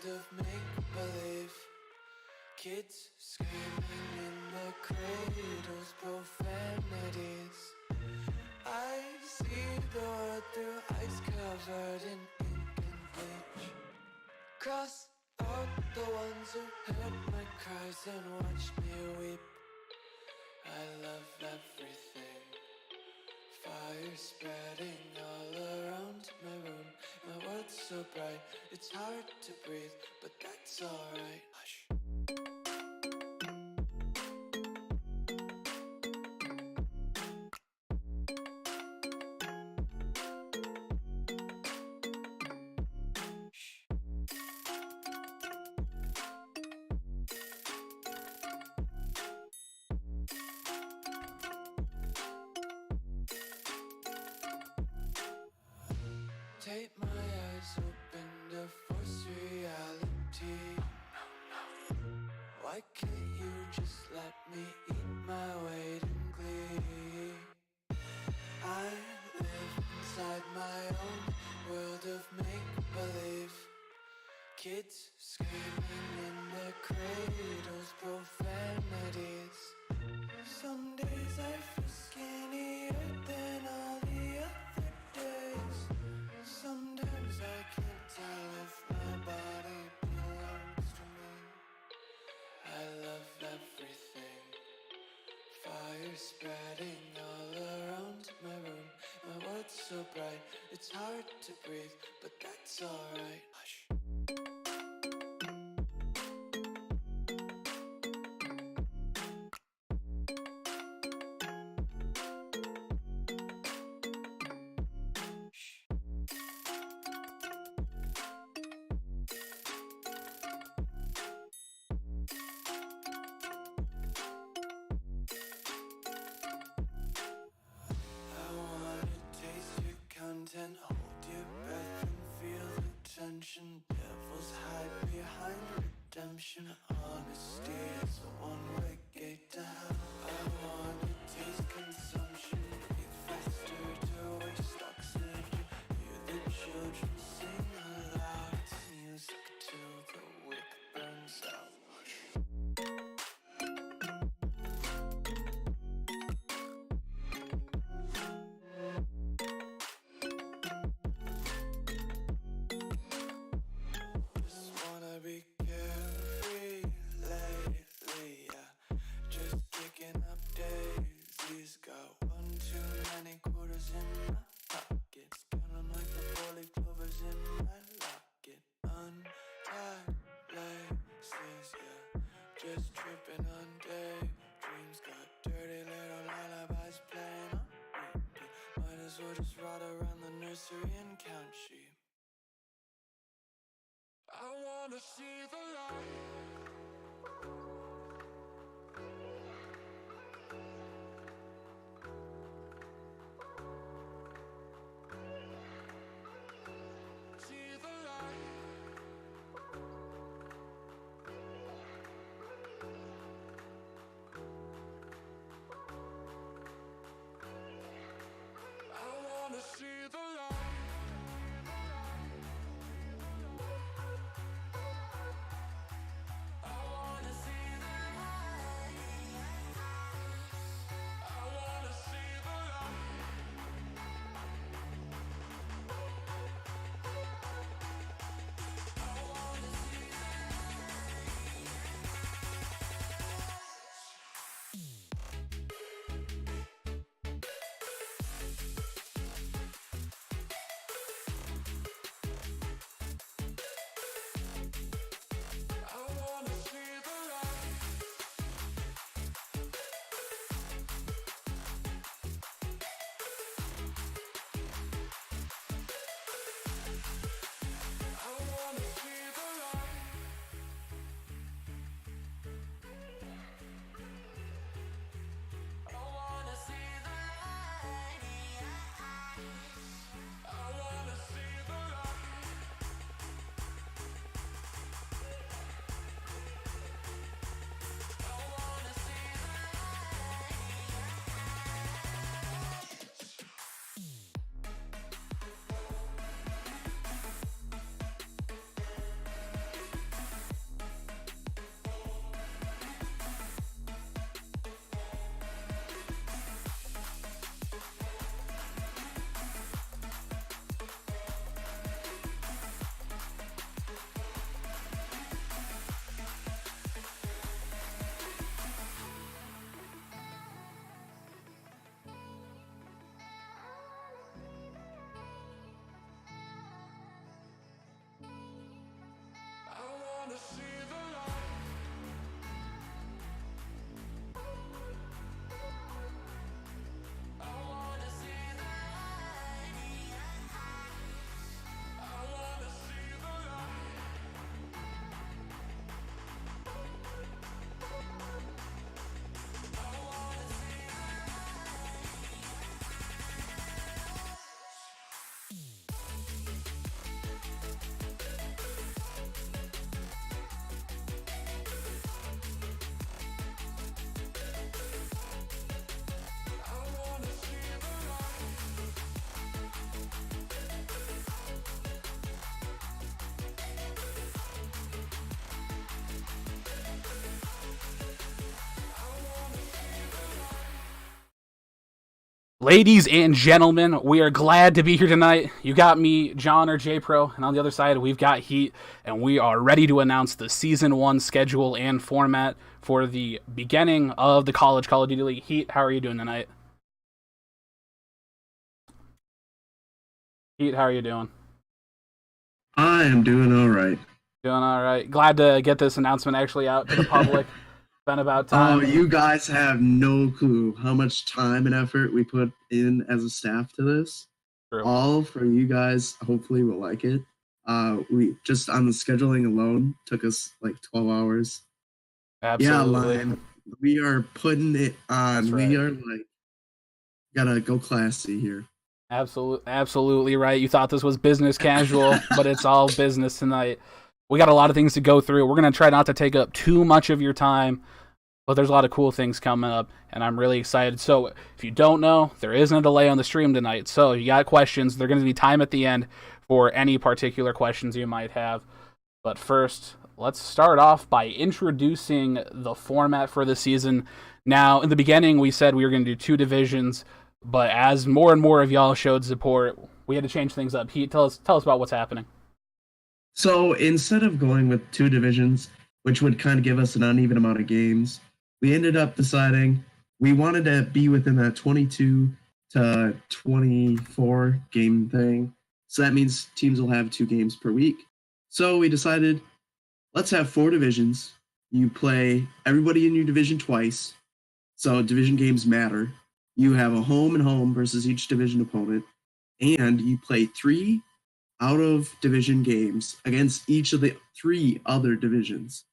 world of make-believe. Kids screaming in the cradles, profanities. I see the world through ice covered in ink and bleach. Cross out the ones who heard my cries and watched me weep. I love everything. Fire spreading all around my room. My world's so bright, it's hard to breathe, but that's alright. Hush. Take my eyes open to force reality. Why can't you just let me eat my weight in glee? I live inside my own world of make-believe. Kids screaming in their cradles, profanities. Some days I feel skinnier than all the other days. Sometimes I can't tell if my body belongs to me. I love everything. Fire spreading all around my room. My world's so bright, it's hard to breathe, but that's alright. Hush. Content, hold your breath and feel the tension. Devils hide behind redemption. Honesty is a one-way gate to hell. I wanna taste consumption, breathe faster to waste oxygen. Hear the children sing aloud. It's music till the wick burns out. Be carefree lately, yeah. Just kicking up daisies. Got one too many quarters in my pockets. Count 'em like the four-leaf clovers in my locket. Untied laces, yeah. Just tripping on daydreams. Got dirty little lullabies playing on repeat. Might as well just ride around the nursery and count sheep. I wanna see the light. See the light. I wanna see the light. Ladies and gentlemen, we are glad to be here tonight. You got me, John or J Pro, and on the other side, we've got Heat, and we are ready to announce the Season 1 schedule and format for the beginning of the College Call of Duty League. Heat, how are you doing tonight? Heat, how are you doing? I am doing all right. Doing all right. Glad to get this announcement actually out to the public. Been about Oh, time. you guys have no clue how much time and effort we put in as a staff to this. True. All for you guys. Hopefully, will like it. We just on the scheduling alone took us like 12 hours. Yeah, Absolutely. Lion. We are putting it That's on. We right. are like gotta go classy here. Absolutely right. You thought this was business casual, but it's all business tonight. We got a lot of things to go through. We're going to try not to take up too much of your time, but there's a lot of cool things coming up, and I'm really excited. So if you don't know, there isn't a delay on the stream tonight. So if you got questions, there's going to be time at the end for any particular questions you might have. But first, let's start off by introducing the format for the season. Now, in the beginning, we said we were going to do two divisions, but as more and more of y'all showed support, we had to change things up. Heat, tell us about what's happening. So instead of going with two divisions, which would kind of give us an uneven amount of games, we ended up deciding we wanted to be within that 22 to 24 game thing. So that means teams will have 2 games per week. So we decided let's have 4 divisions. You play everybody in your division twice. So division games matter. You have a home and home versus each division opponent. And you play 3 out of division games against each of the 3 other divisions.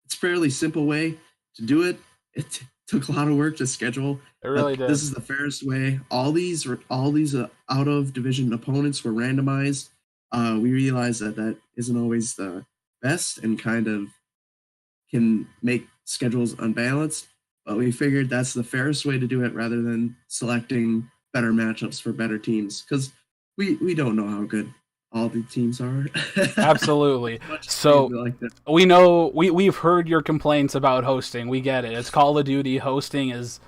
It's a fairly simple way to do it. It took a lot of work to schedule, It really but did. this is the fairest way. All these out of division opponents were randomized. We realized that that isn't always the best and kind of can make schedules unbalanced. But we figured that's the fairest way to do it rather than selecting better matchups for better teams because we don't know how good all the teams are. Absolutely. Much as So like that. we know we've heard your complaints about hosting. We get it. It's Call of Duty. Hosting is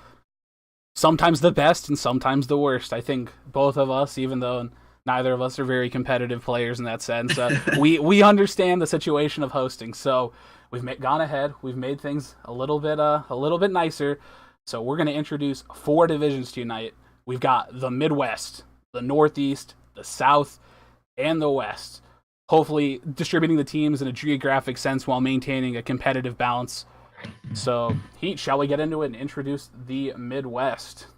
sometimes the best and sometimes the worst. I think both of us, even though neither of us are very competitive players in that sense, we understand the situation of hosting. So gone ahead. We've made things a little bit nicer. So we're going to introduce 4 divisions tonight. We've got the Midwest, the Northeast, the South, and the West. Hopefully, distributing the teams in a geographic sense while maintaining a competitive balance. So, Heat, shall we get into it and introduce the Midwest?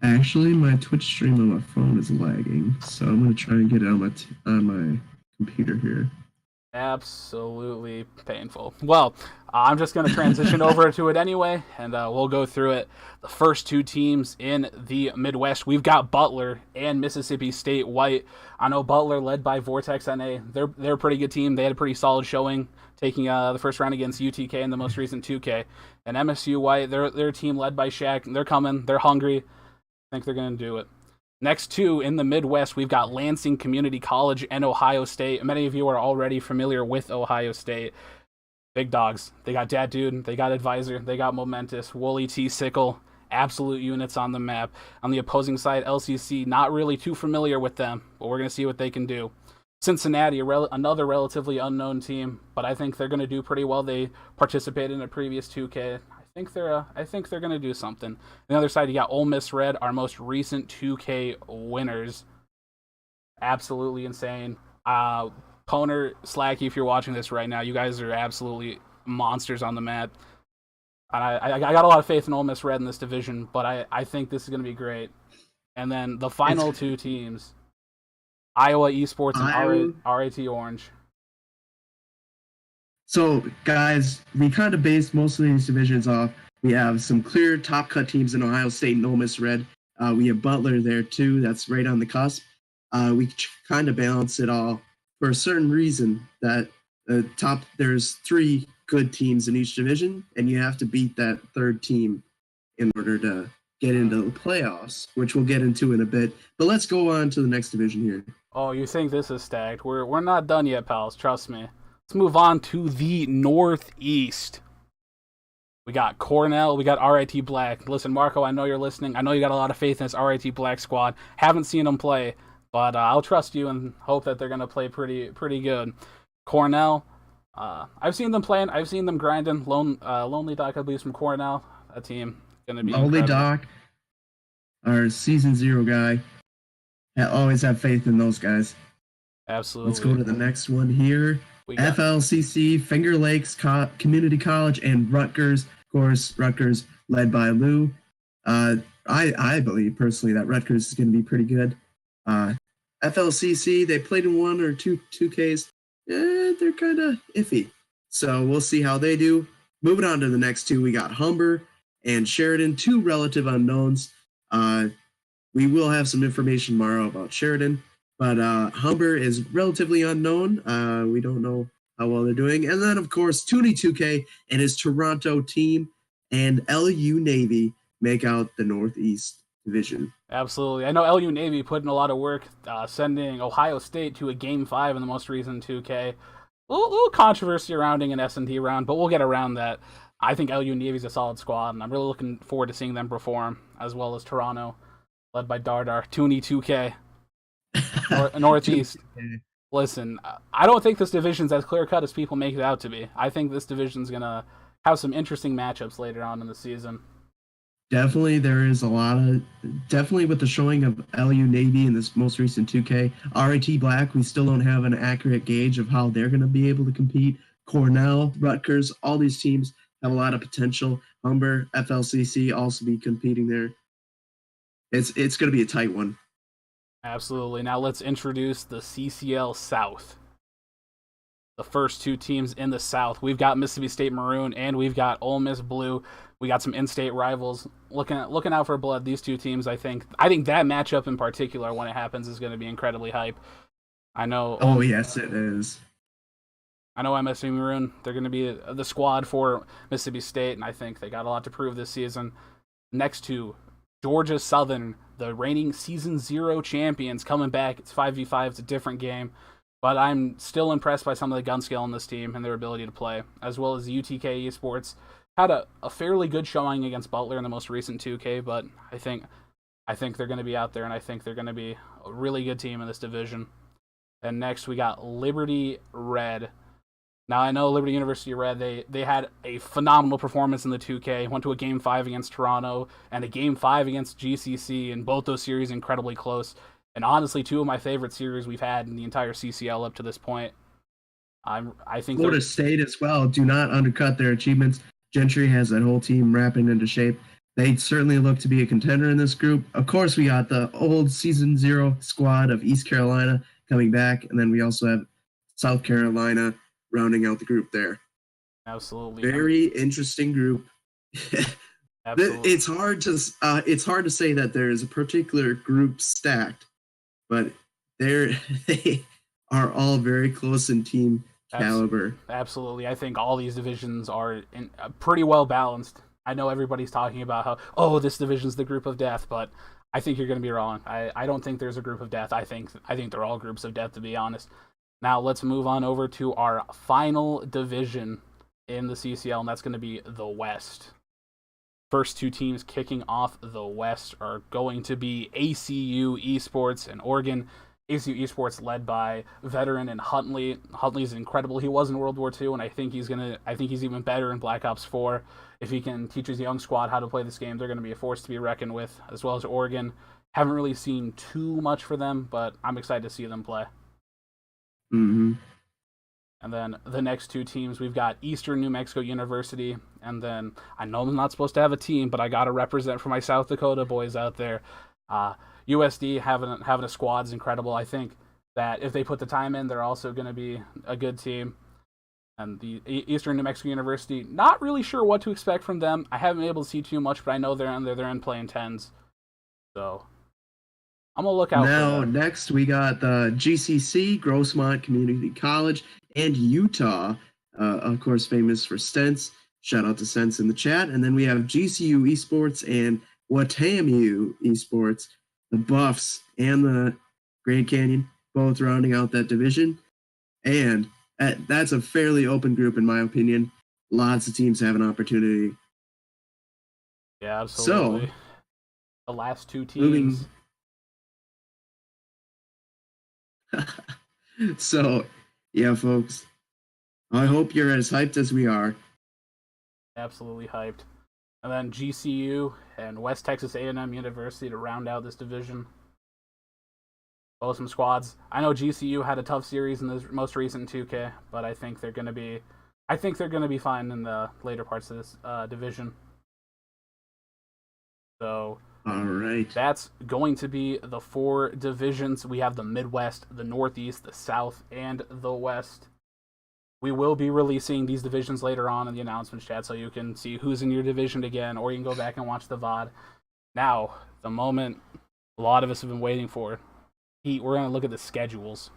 Actually, my Twitch stream on my phone is lagging, so I'm gonna try and get it on my computer here. Absolutely painful. Well, I'm just going to transition over to it anyway, and we'll go through it. The first 2 teams in the Midwest, we've got Butler and Mississippi State White. I know Butler, led by Vortex NA, they're a pretty good team. They had a pretty solid showing, taking the first round against UTK in the most recent 2K. And MSU White, they're a team led by Shaq. They're coming. They're hungry. I think they're going to do it. Next 2 in the Midwest, we've got Lansing Community College and Ohio State. Many of you are already familiar with Ohio State. Big dogs. They got Dat Dude, they got Advisor, they got Momentous, Wooly T. Sickle, absolute units on the map. On the opposing side, LCC, not really too familiar with them, but we're going to see what they can do. Cincinnati, another relatively unknown team, but I think they're going to do pretty well. They participated in a previous 2K. I think they're going to do something. On the other side, you got Ole Miss Red, our most recent 2K winners. Absolutely insane. Poner, Slacky, if you're watching this right now, you guys are absolutely monsters on the map. And I got a lot of faith in Ole Miss Red in this division, but I think this is going to be great. And then the It's final 2 teams, Iowa Esports and Iowa. RAT Orange. So, guys, we kind of based most of these divisions off. We have some clear top cut teams in Ohio State and Ole Miss Red. We have Butler there too. That's right on the cusp. We kind of balance it all for a certain reason that there's 3 good teams in each division, and you have to beat that third team in order to get into the playoffs, which we'll get into in a bit. But let's go on to the next division here. Oh, you think this is stacked? We're not done yet, pals. Trust me. Let's move on to the Northeast. We got Cornell. We got RIT Black. Listen, Marco, I know you're listening. I know you got a lot of faith in this RIT Black squad. Haven't seen them play, but I'll trust you and hope that they're going to play pretty good. Cornell. I've seen them playing. I've seen them grinding. Lonely Doc, I believe, from Cornell. That team going to be Lonely incredible. Doc, our season 0 guy. I always have faith in those guys. Absolutely. Let's go to the next one here. Got FLCC, Finger Lakes Community College, and Rutgers. Of course, Rutgers led by Lou. I believe personally that Rutgers is going to be pretty good. FLCC, they played in 1 or 2Ks. They're kind of iffy. So we'll see how they do. Moving on to the next two, we got Humber and Sheridan, 2 relative unknowns. We will have some information tomorrow about Sheridan, but Humber is relatively unknown. We don't know how well they're doing. And then, of course, Toonie 2K and his Toronto team and LU Navy make out the Northeast Division. Absolutely. I know LU Navy put in a lot of work sending Ohio State to a Game 5 in the most recent 2K. A little controversy surrounding an S&T round, but we'll get around that. I think LU Navy's a solid squad, and I'm really looking forward to seeing them perform, as well as Toronto, led by Dardar. Toonie 2K, Northeast. Listen, I don't think this division's as clear-cut as people make it out to be. I think this division's going to have some interesting matchups later on in the season. Definitely, there is a lot of... Definitely with the showing of LU Navy in this most recent 2K. RIT Black, we still don't have an accurate gauge of how they're going to be able to compete. Cornell, Rutgers, all these teams have a lot of potential. Humber, FLCC also be competing there. It's going to be a tight one. Absolutely. Now let's introduce the CCL South. The first 2 teams in the South. We've got Mississippi State Maroon and we've got Ole Miss Blue. We got some in-state rivals. Looking out for blood. These 2 teams, I think that matchup in particular, when it happens, is going to be incredibly hype. I know. Oh yes, it is. I know MSU Maroon. They're going to be the squad for Mississippi State, and I think they got a lot to prove this season. Next to Georgia Southern, the reigning Season 0 champions, coming back. It's 5v5. It's a different game. But I'm still impressed by some of the gun skill on this team and their ability to play, as well as UTK Esports. Had a fairly good showing against Butler in the most recent 2K, but I think they're going to be out there, and I think they're going to be a really good team in this division. And next, we got Liberty Red. Now, I know Liberty University Red, they had a phenomenal performance in the 2K, went to a Game 5 against Toronto, and a Game 5 against GCC, and both those series incredibly close. And honestly, 2 of my favorite series we've had in the entire CCL up to this point. I think Florida State as well. Do not undercut their achievements. Gentry has that whole team wrapping into shape. They certainly look to be a contender in this group. Of course, we got the old Season 0 squad of East Carolina coming back, and then we also have South Carolina rounding out the group there. Absolutely. Very interesting group. Absolutely. It's hard to say that there is a particular group stacked, but they are all very close in team caliber. Absolutely. I think all these divisions are pretty well balanced. I know everybody's talking about how, this division's the group of death, but I think you're going to be wrong. I don't think there's a group of death. I think they're all groups of death, to be honest. Now let's move on over to our final division in the CCL, and that's going to be the West. First 2 teams kicking off the West are going to be ACU Esports and Oregon. ACU Esports led by veteran and Huntley. Huntley's incredible. He was in World War II, and I think he's even better in Black Ops 4. If he can teach his young squad how to play this game, they're going to be a force to be reckoned with, as well as Oregon. Haven't really seen too much for them, but I'm excited to see them play. Mm-hmm. And then the next 2 teams, we've got Eastern New Mexico University, and then I know I'm not supposed to have a team, but I got to represent for my South Dakota boys out there. USD having a squad is incredible. I think that if they put the time in, they're also going to be a good team. And the Eastern New Mexico University, not really sure what to expect from them. I haven't been able to see too much, but I know they're in playing 10s. So I'm going to look out now, for them. Next, we got the GCC, Grossmont Community College, and Utah, of course, famous for Stents. Shout out to Stents in the chat. And then we have GCU Esports and Watamu Esports, the Buffs, and the Grand Canyon, both rounding out that division. And that's a fairly open group, in my opinion. Lots of teams have an opportunity Yeah, So, absolutely. The last two moving. teams. So, yeah, folks, I hope you're as hyped as we are. Absolutely hyped. And then GCU and West Texas A&M University to round out this division. Both some squads. I know GCU had a tough series in the most recent 2K, but I think they're going to be, fine in the later parts of this division. So All right. that's going to be the 4 divisions. We have the Midwest, the Northeast, the South, and the West. We will be releasing these divisions later on in the announcements chat, so you can see who's in your division again, or you can go back and watch the VOD. Now, the moment a lot of us have been waiting for. We're going to look at the schedules.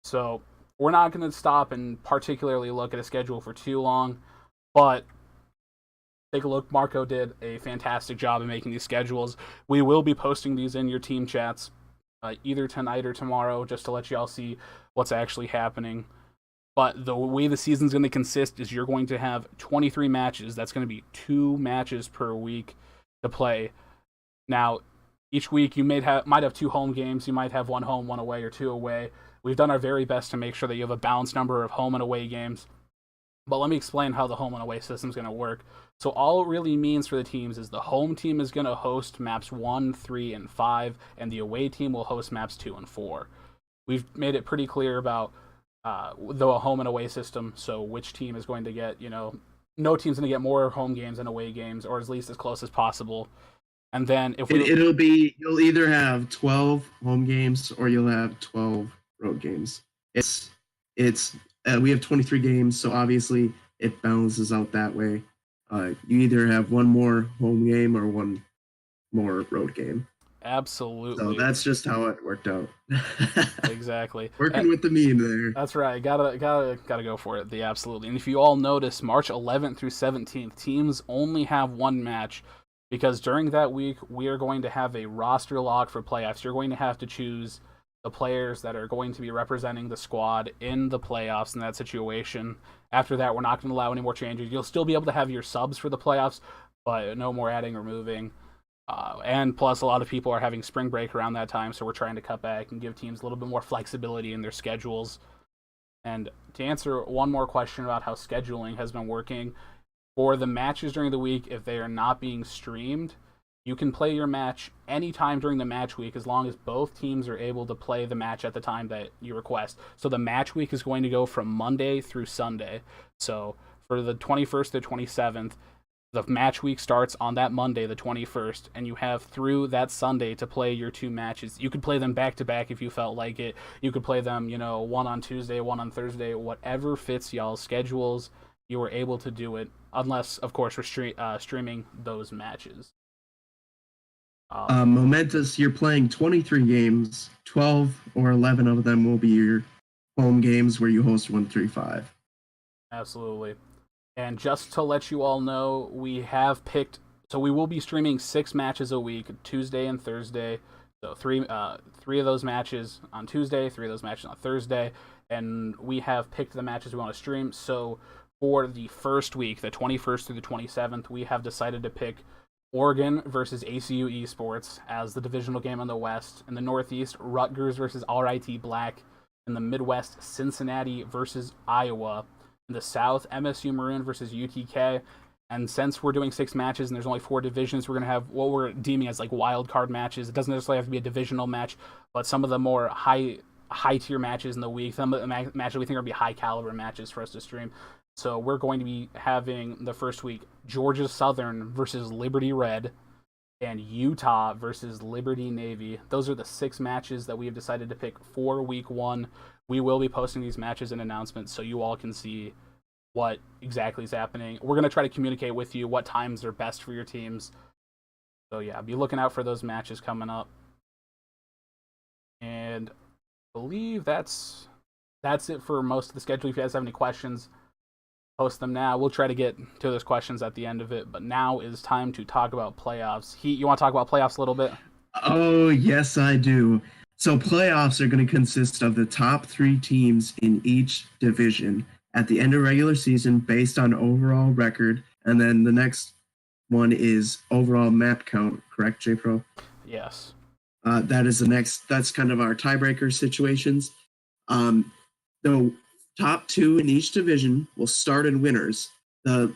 So, we're not going to stop and particularly look at a schedule for too long, but take a look. Marco did a fantastic job in making these schedules. We will be posting these in your team chats either tonight or tomorrow, just to let y'all see what's actually happening. But the way the season's going to consist is you're going to have 23 matches. That's going to be 2 matches per week to play. Now, each week you might have 2 home games. You might have 1 home, 1 away, or 2 away. We've done our very best to make sure that you have a balanced number of home and away games. But let me explain how the home and away system is going to work. So all it really means for the teams is the home team is going to host maps 1, 3, and 5, and the away team will host maps 2 and 4. We've made it pretty clear about the home and away system, so which team is going to get, no team's going to get more home games than away games, or at least as close as possible. And then It'll be, you'll either have 12 home games or you'll have 12 road games. We have 23 games, so obviously it balances out that way. You either have 1 more home game or 1 more road game. Absolutely. So that's just how it worked out. Exactly. Working with the meme there. That's right. Gotta go for it. Absolutely. And if you all notice, March 11th through 17th, teams only have 1 match, because during that week we are going to have a roster lock for playoffs. You're going to have to choose the players that are going to be representing the squad in the playoffs in that situation. After that, we're not going to allow any more changes. You'll still be able to have your subs for the playoffs, but no more adding or moving. And plus, a lot of people are having spring break around that time, so we're trying to cut back and give teams a little bit more flexibility in their schedules. And to answer one more question about how scheduling has been working, for the matches during the week, if they are not being streamed, you can play your match anytime during the match week as long as both teams are able to play the match at the time that you request. So the match week is going to go from Monday through Sunday. So for the 21st to 27th, the match week starts on that Monday, the 21st, and you have through that Sunday to play your 2 matches. You could play them back to back if you felt like it. You could play them, one on Tuesday, one on Thursday, whatever fits y'all's schedules. You were able to do it, unless, of course, we're streaming those matches. Momentous, you're playing 23 games. 12 or 11 of them will be your home games where you host 1, 3, 5. Absolutely. And just to let you all know, we have picked, so we will be streaming 6 matches a week, Tuesday and Thursday. So three of those matches on Tuesday, 3 of those matches on Thursday, and we have picked the matches we want to stream. So for the first week, the 21st through the 27th, we have decided to pick Oregon versus ACU Esports as the divisional game in the West. In the Northeast, Rutgers versus RIT Black. In the Midwest, Cincinnati versus Iowa. In the South, MSU Maroon versus UTK. And since we're doing 6 matches and there's only 4 divisions, we're going to have what we're deeming as like wild card matches. It doesn't necessarily have to be a divisional match, but some of the more high tier matches in the week, some of the matches we think are going to be high caliber matches for us to stream. So we're going to be having the first week Georgia Southern versus Liberty Red and Utah versus Liberty Navy. Those are the 6 matches that we have decided to pick for week 1. We will be posting these matches and announcements so you all can see what exactly is happening. We're going to try to communicate with you what times are best for your teams. So yeah, be looking out for those matches coming up. And I believe that's it for most of the schedule. If you guys have any questions, post them now. We'll try to get to those questions at the end of it, but now is time to talk about playoffs. Heat, you want to talk about playoffs a little bit? Oh, yes, I do. So playoffs are going to consist of the top 3 teams in each division at the end of regular season based on overall record, and then the next one is overall map count. Correct, J Pro? Yes. That is the next. That's kind of our tiebreaker situations. The top two in each division will start in winners. The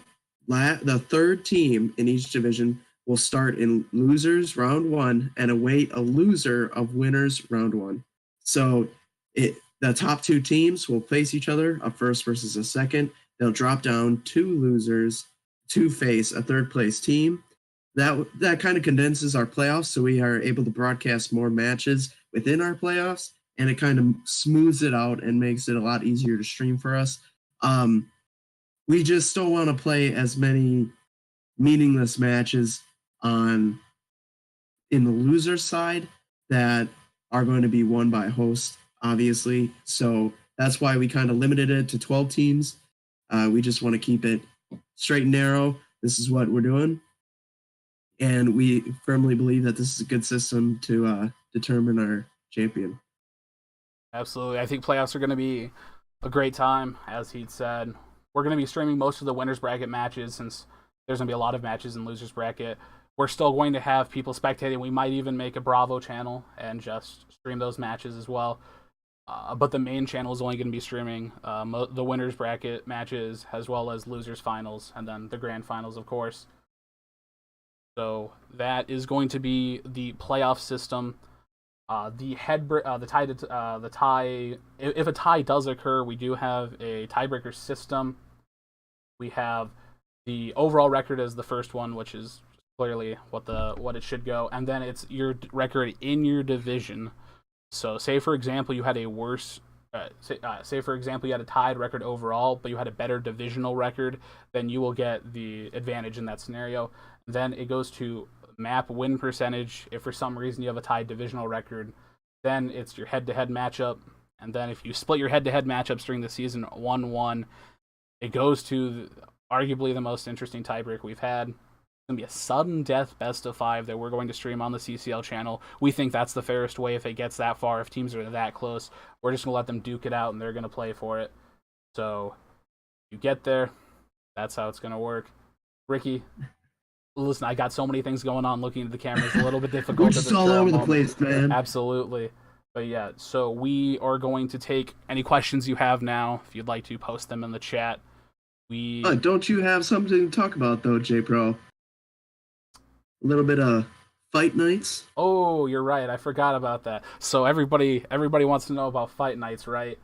third team in each division will start in losers round one and await a loser of winners round one. So the top two teams will face each other, a first versus a second. They'll drop down two losers to face a third place team. That kind of condenses our playoffs, so we are able to broadcast more matches within our playoffs, and it kind of smooths it out and makes it a lot easier to stream for us. We just don't want to play as many meaningless matches in the loser side that are going to be won by host, obviously. So that's why we kind of limited it to 12 teams. We just want to keep it straight and narrow. This is what we're doing. And we firmly believe that this is a good system to determine our champion. Absolutely. I think playoffs are going to be a great time, as he said. We're going to be streaming most of the winners bracket matches since there's going to be a lot of matches in losers bracket. We're still going to have people spectating. We might even make a Bravo channel and just stream those matches as well. But the main channel is only going to be streaming the winners bracket matches as well as losers finals and then the grand finals, of course. So that is going to be the playoff system. The tie. If a tie does occur, we do have a tiebreaker system. We have the overall record as the first one, which is clearly what it should go, and then it's your record in your division. So, say for example, you had a worse. Say for example, you had a tied record overall, but you had a better divisional record, then you will get the advantage in that scenario. Then it goes to map win percentage. If for some reason you have a tied divisional record, then it's your head-to-head matchup. And then if you split your head-to-head matchups during the season 1-1, it goes to arguably the most interesting tiebreak we've had. It's going to be a sudden death best of 5 that we're going to stream on the CCL channel. We think that's the fairest way if it gets that far, if teams are that close. We're just going to let them duke it out, and they're going to play for it. So, you get there, that's how it's going to work. Ricky, listen, I got so many things going on. Looking at the camera is a little bit difficult. We're just all over the place, man. Absolutely. But yeah, so we are going to take any questions you have now. If you'd like to post them in the chat. Don't you have something to talk about, though, J-Pro? A little bit of fight nights? Oh, you're right. I forgot about that. So everybody wants to know about fight nights, right?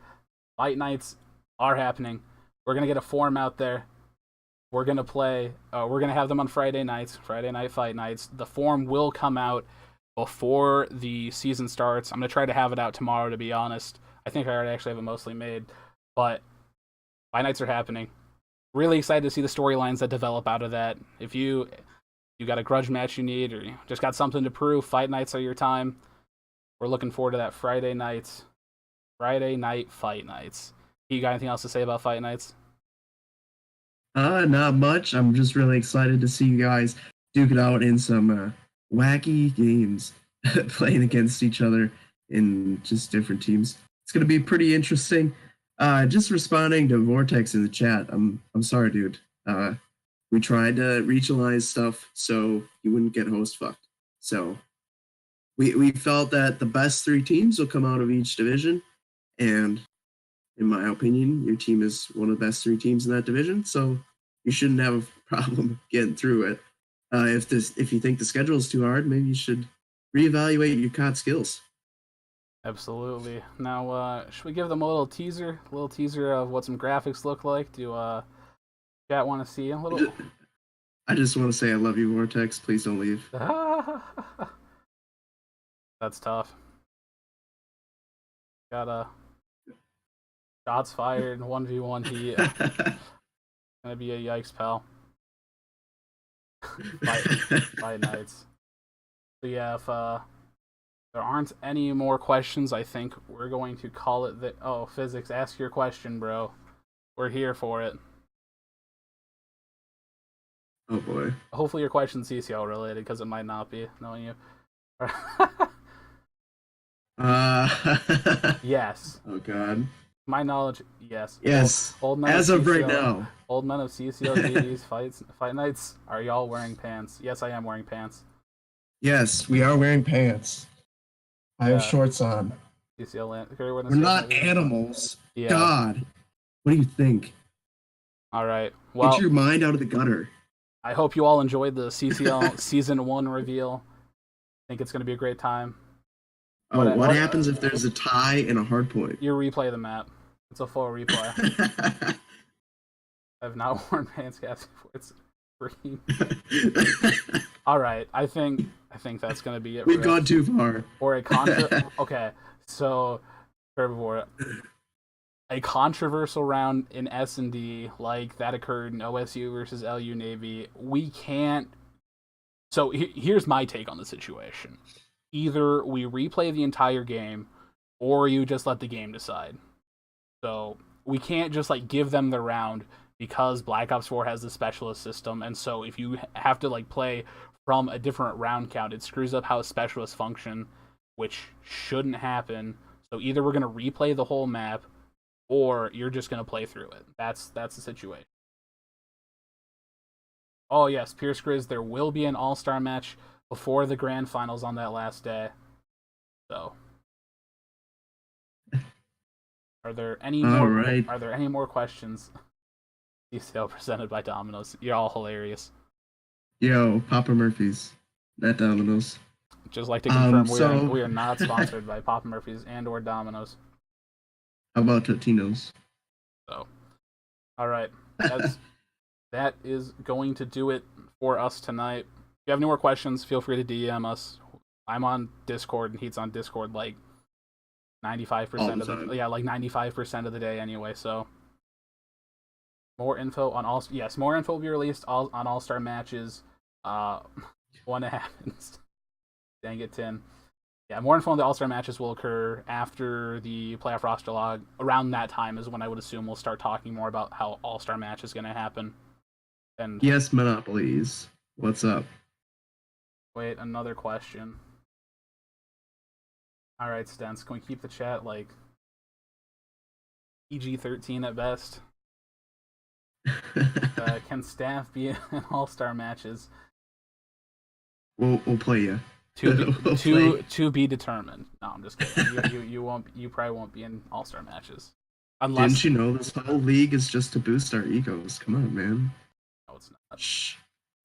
Fight nights are happening. We're going to get a form out there. We're going to play. We're going to have them on Friday nights, Friday night fight nights. The form will come out before the season starts. I'm going to try to have it out tomorrow, to be honest. I think I already actually have it mostly made. But fight nights are happening. Really excited to see the storylines that develop out of that. If you got a grudge match you need, or you just got something to prove, fight nights are your time. We're looking forward to that Friday night fight nights. You got anything else to say about fight nights? Not much. I'm just really excited to see you guys duke it out in some wacky games, playing against each other in just different teams. It's gonna be pretty interesting. Just responding to Vortex in the chat. I'm sorry, dude. We tried to regionalize stuff so you wouldn't get host fucked. So we felt that the best 3 teams will come out of each division, and in my opinion, your team is one of the best 3 teams in that division, so you shouldn't have a problem getting through it. If you think the schedule is too hard, maybe you should reevaluate your COD skills. Absolutely. Now, should we give them a little teaser of what some graphics look like? Do chat want to see a little? I just want to say I love you, Vortex. Please don't leave. That's tough. Got shots fired, 1v1 heat. Gonna be a yikes, pal. Fight nights. So yeah, if there aren't any more questions, I think we're going to call it Physics, ask your question, bro. We're here for it. Oh boy. Hopefully your question's CCL related, because it might not be, knowing you. Yes. Oh god. my knowledge, yes. Yes. Old men As of right now. Old men of CCL GD's fight nights. Are y'all wearing pants? Yes, I am wearing pants. Yes, we are wearing pants. I have shorts on. CCL land. We're not animals. Yeah. God. What do you think? All right. Well, get your mind out of the gutter. I hope you all enjoyed the CCL Season 1 reveal. I think it's going to be a great time. Oh, what happens if there's a tie and a hard point? You replay the map. It's a full replay. I've not worn pants caps before. It's green. All right. I think that's going to be it. We've gone too far. Or okay. So, Herbivore. A controversial round in S&D like that occurred in OSU versus LU Navy. We can't. So here's my take on the situation. Either we replay the entire game, or you just let the game decide. So we can't just like give them the round because Black Ops 4 has the specialist system, and so if you have to like play from a different round count, it screws up how specialists function, which shouldn't happen. So either we're gonna replay the whole map, or you're just gonna play through it. That's the situation. Oh yes, Pierce Grizz, there will be an all-star match before the grand finals on that last day. So, are there any more questions? CCL presented by Domino's. You're all hilarious. Yo, Papa Murphy's, not Domino's. Just like to confirm, we are not sponsored by Papa Murphy's and or Domino's. How about Totino's? So, all right, that is going to do it for us tonight. If you have any more questions, feel free to DM us. I'm on Discord, and he's on Discord like 95% of the like 95% of the day anyway. So more info on more info will be released on All-Star matches when it happens. Dang it, Tim. Yeah, more info on the All-Star matches will occur after the playoff roster log. Around that time is when I would assume we'll start talking more about how All-Star match is going to happen. And yes, Monopolies. What's up? Wait, another question. All right, Stents, can we keep the chat like PG-13 at best? Can staff be in all-star matches? We'll play you. To be determined. No, I'm just kidding. You probably won't be in all-star matches. Unless... Didn't you know this whole league is just to boost our egos? Come on, man. No, it's not. Shh.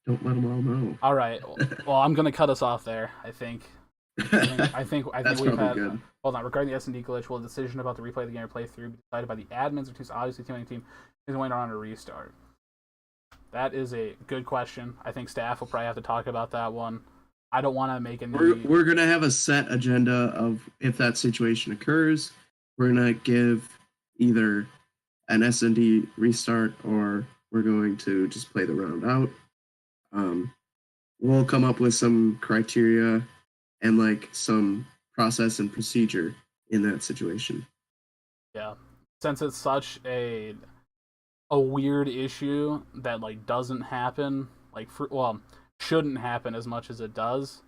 Don't let them all know. All right. Well, I'm gonna cut us off there. I think we've had. Good. Hold on. Regarding the S&D glitch, will the decision about the replay of the game or playthrough be decided by the admins, or obviously team is going on a restart? That is a good question. I think staff will probably have to talk about that one. I don't want to make any. We're gonna have a set agenda of if that situation occurs, we're gonna give either an S&D restart or we're going to just play the round out. We'll come up with some criteria and like some process and procedure in that situation. Yeah, since it's such a weird issue that like doesn't happen, shouldn't happen as much as it does.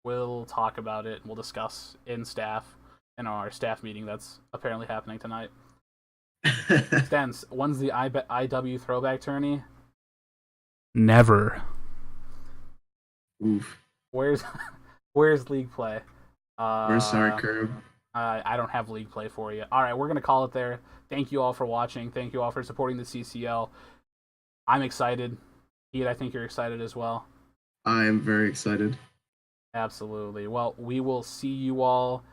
We'll talk about it. We'll discuss in our staff meeting that's apparently happening tonight. Stens, when's the IW throwback tourney? Never. Oof. Where's league play? We're sorry, Curb. I don't have league play for you. All right, we're gonna call it there. Thank you all for watching. Thank you all for supporting the CCL. I'm excited. Pete, I think you're excited as well. I am very excited. Absolutely. Well, we will see you all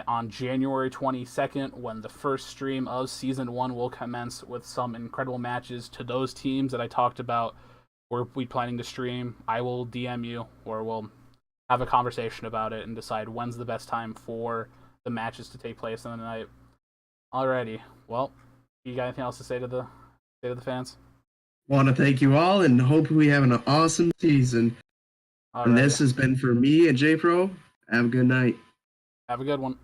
on January 22nd when the first stream of Season 1 will commence with some incredible matches to those teams that I talked about. We're planning to stream. I will DM you, or we'll have a conversation about it and decide when's the best time for the matches to take place in the night. Alrighty. Well, you got anything else to say to the fans? Want to thank you all and hope we have an awesome season. Alrighty. And this has been for me and J Pro. Have a good night. Have a good one.